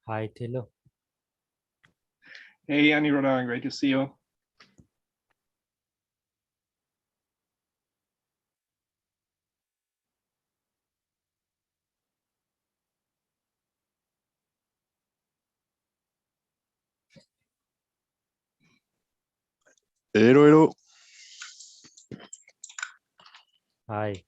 Hi, Thilo. Hey, Aniruddha, great to see you. Hello, hello. Hi.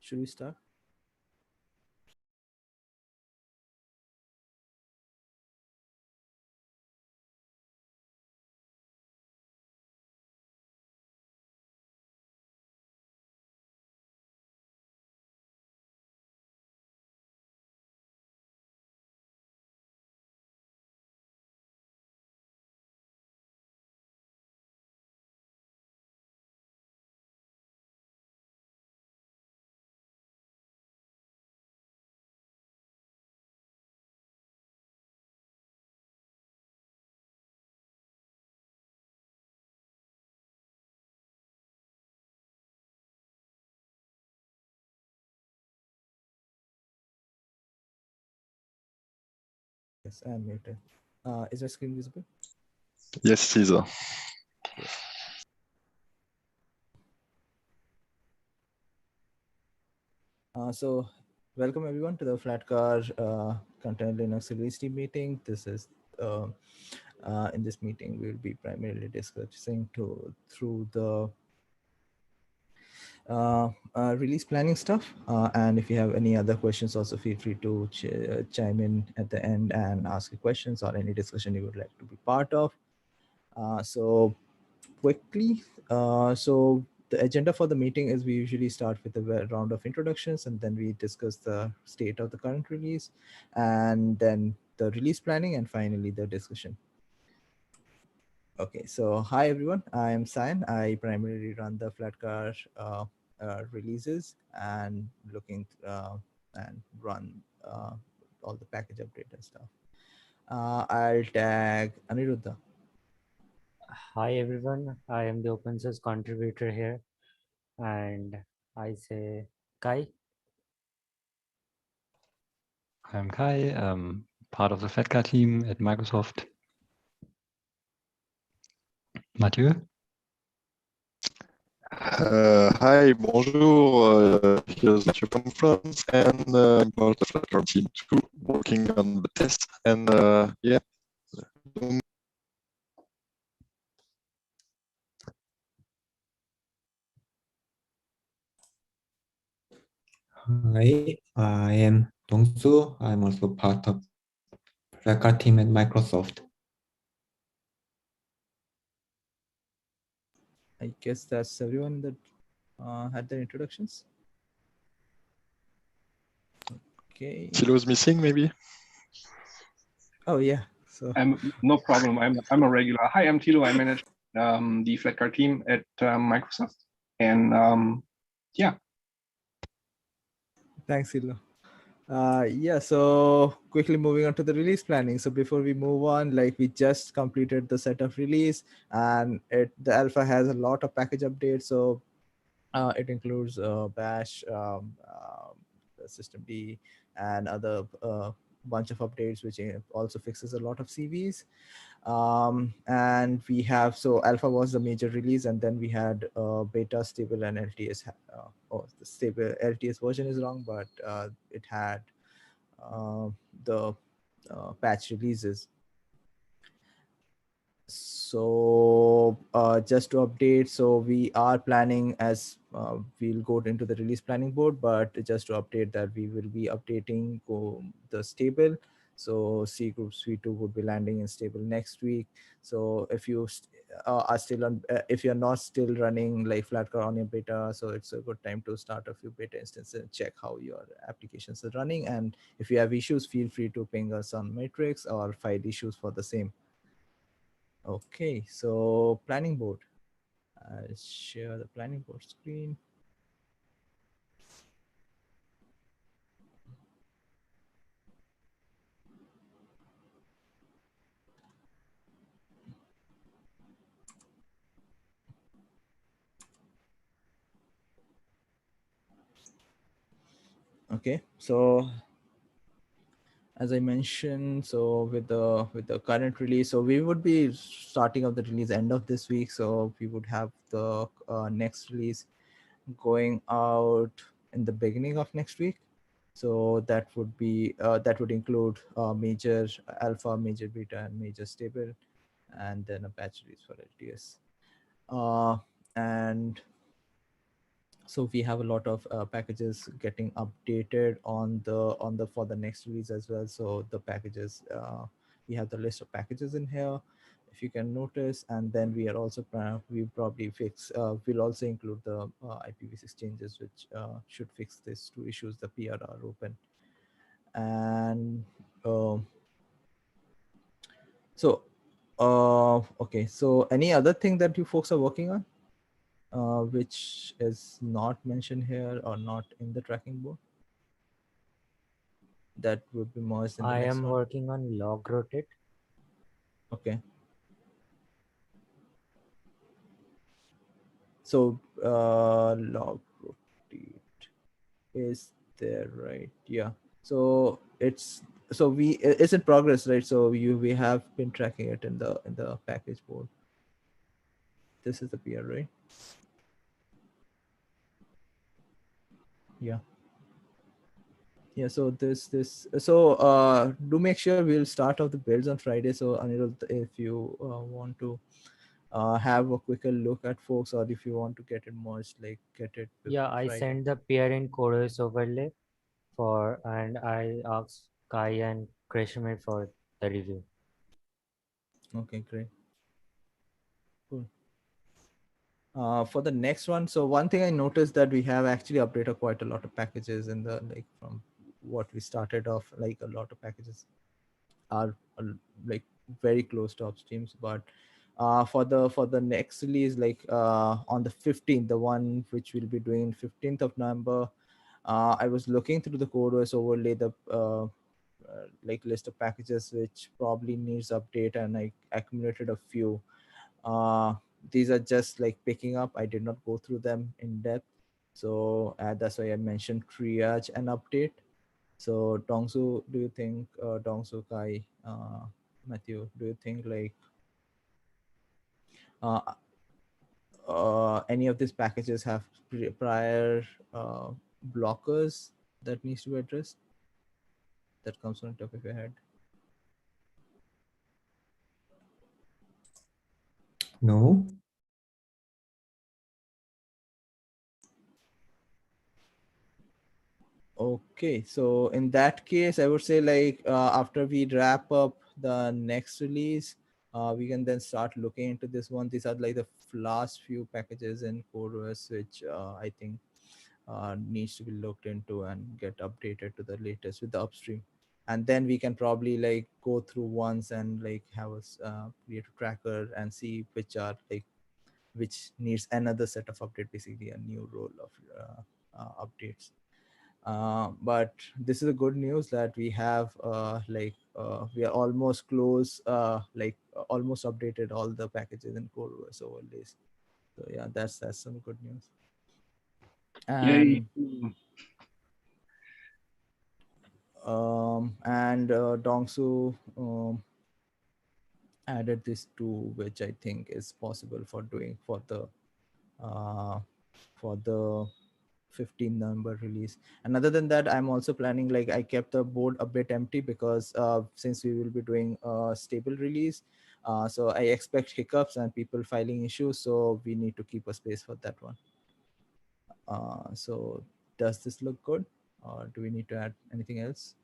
Should we start? Yes, I am muted. Is my screen visible? Yes, Caesar. So welcome everyone to the Flatcar Container Linux release team meeting. This is in this meeting we'll be primarily discussing through the release planning stuff. And if you have any other questions, also feel free to chime in at the end and ask your questions or any discussion you would like to be part of. So quickly, so the agenda for the meeting is we usually start with a round of introductions and then we discuss the state of the current release and then the release planning and finally the discussion. Okay, so hi everyone, I am Sayan. I primarily run the Flatcar releases and looking and run all the package update and stuff. I'll tag Aniruddha. Hi, everyone. I am the open source contributor here. And I say Kai. I'm Kai, part of the Flatcar team at Microsoft. Mathieu? Hi, bonjour. Here's Mathieu from France, and I'm part of the Flatcar team too, working on the test. And yeah. Hi, I am Dongsu. I'm also part of Flatcar team at Microsoft. I guess that's everyone that had their introductions. Okay. Thilo's missing, maybe? Oh yeah. So No problem. I'm a regular. Hi, I'm Tilo. I manage the Flatcar team at Microsoft. And yeah. Thanks, Hilo. Yeah, so quickly moving on to the release planning. So before we move on, like we just completed the setup release, and the alpha has a lot of package updates. So it includes Bash, the System D, and other bunch of updates, which also fixes a lot of CVs. And we have, so alpha was the major release, and then we had beta, stable, and LTS. The stable LTS version is wrong, but it had uh, the patch releases. So just to update, so we are planning, as we'll go into the release planning board, but just to update that we will be updating the stable. So C groups v2 would be landing in stable next week. So if you are still on, if you're not still running like Flatcar on your beta, so it's a good time to start a few beta instances and check how your applications are running. And if you have issues, feel free to ping us on Matrix or file issues for the same. Okay, so planning board. I'll share the planning board screen. Okay, so as I mentioned, so with the current release, so we would be starting of the release end of this week. So we would have the next release going out in the beginning of next week. So that would be that would include major alpha, major beta, and major stable, and then a patch release for LTS. And so we have a lot of packages getting updated on the for the next release as well. So the packages, we have the list of packages in here, if you can notice. And then we are also we probably fix we'll also include the IPv6 changes, which should fix these two issues. The PR are open. And so okay, so any other thing that you folks are working on which is not mentioned here or not in the tracking board, that would be merged in the I next am one? working on log rotate. Okay. So log rotate is there, right? Yeah. So it's, so it's in progress, right? So we have been tracking it in the package board. This is the PR, right? Yeah. Yeah, so so do make sure we'll start off the builds on Friday. So Anirudh, if you want to have a quicker look at folks, or if you want to get it merged, like get it Yeah, before I Friday. sent the peer in CodeOS overlay for, and I asked Kai and Krishmir for the review. Okay, great. Cool. For the next one, so one thing I noticed that we have actually updated quite a lot of packages in the, like from what we started off, like a lot of packages are like very close to upstreams. But for the next release, like on the 15th, the one which we'll be doing 15th of November, I was looking through the CodeOS overlay, the like list of packages which probably needs update, and I accumulated a few. uh, these are just like picking up. I did not go through them in depth, so that's why I mentioned triage and update. So Dongsu, do you think Dongsu, Kai, Matthew, do you think like uh, any of these packages have prior blockers that needs to be addressed, that comes on top of your head? No. Okay, so in that case, I would say like after we wrap up the next release, we can then start looking into this one. These are like the last few packages in CodeOS which I think needs to be looked into and get updated to the latest with the upstream. and then we can probably like go through once and like have us create a tracker and see which are like which needs another set of update, basically a new role of updates. But this is a good news that we have we are almost close, almost updated all the packages in CoreOS overlays. So yeah, that's some good news. Yay. And Dongsu added this too, which I think is possible for doing for the uh, 15 November release. And other than that, I'm also planning, like I kept the board a bit empty because since we will be doing a stable release, so I expect hiccups and people filing issues, so we need to keep a space for that one. So does this look good, or do we need to add anything else?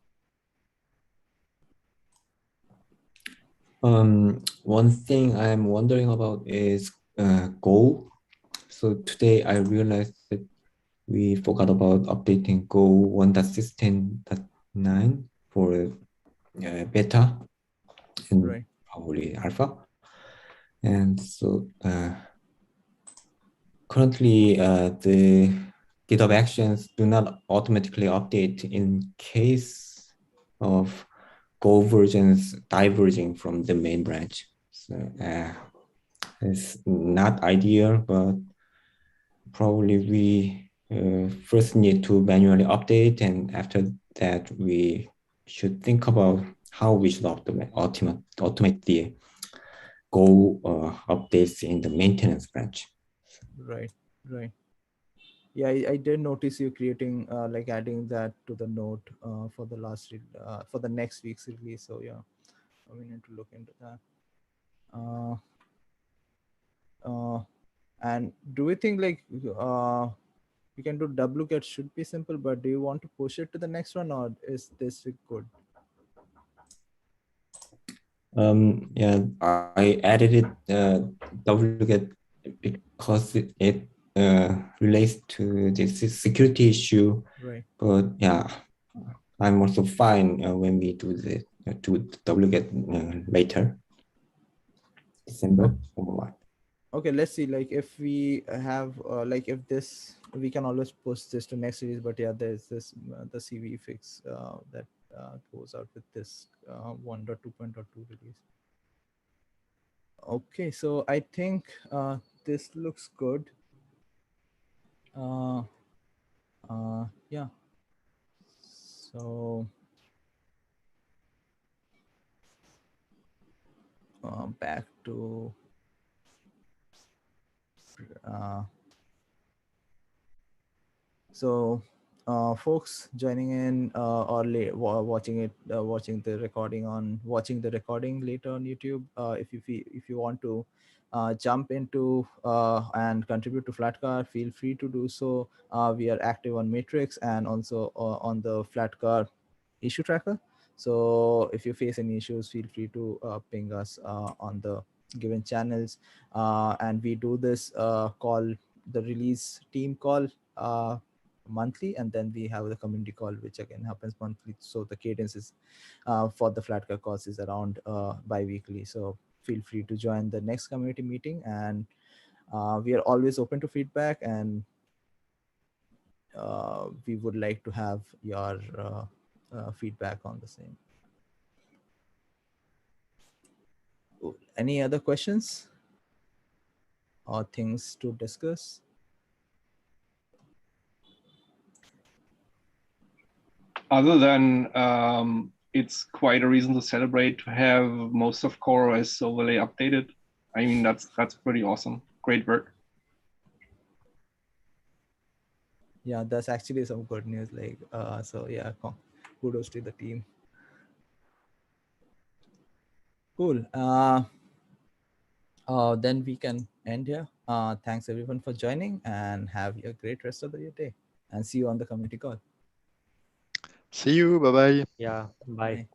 One thing I'm wondering about is Go. So today I realized that we forgot about updating Go 1.16.9 for beta and Right. probably alpha. And so currently the GitHub Actions do not automatically update in case of Go versions diverging from the main branch. So it's not ideal, but probably we first need to manually update, and after that we should think about how we should automate the Go updates in the maintenance branch. Right. Yeah, I did notice you creating like adding that to the note for the for the next week's release. So yeah, we need to look into that. And do we think like we can do duplicate should be simple, but do you want to push it to the next one, or is this good? Yeah, I added it duplicate because it relates to this security issue. Right. But yeah, I'm also fine when we do the to duplicate later, December or what. Okay, let's see. Like if we have like if this, we can always push this to next series. But yeah, there's this the CV fix that goes out with this 1.2.2 release. Okay, so I think this looks good. Yeah. So back to so folks joining in or watching the recording later on YouTube, if you want to jump into and contribute to Flatcar, feel free to do so. We are active on Matrix and also on the Flatcar issue tracker. So if you face any issues, feel free to ping us on the given channels, and we do this call, the release team call, monthly, and then we have the community call, which again happens monthly. So the cadence is for the Flatcar calls is around bi-weekly. So feel free to join the next community meeting, and we are always open to feedback, and we would like to have your feedback on the same. Any other questions or things to discuss? Other than it's quite a reason to celebrate to have most of CoreOS overlay updated. I mean, that's pretty awesome. Great work. Yeah, that's actually some good news. Like, so yeah, kudos to the team. Cool. Then we can end here. Thanks everyone for joining, and have a great rest of your day, and see you on the community call. See you. Bye bye. Yeah, bye. Bye.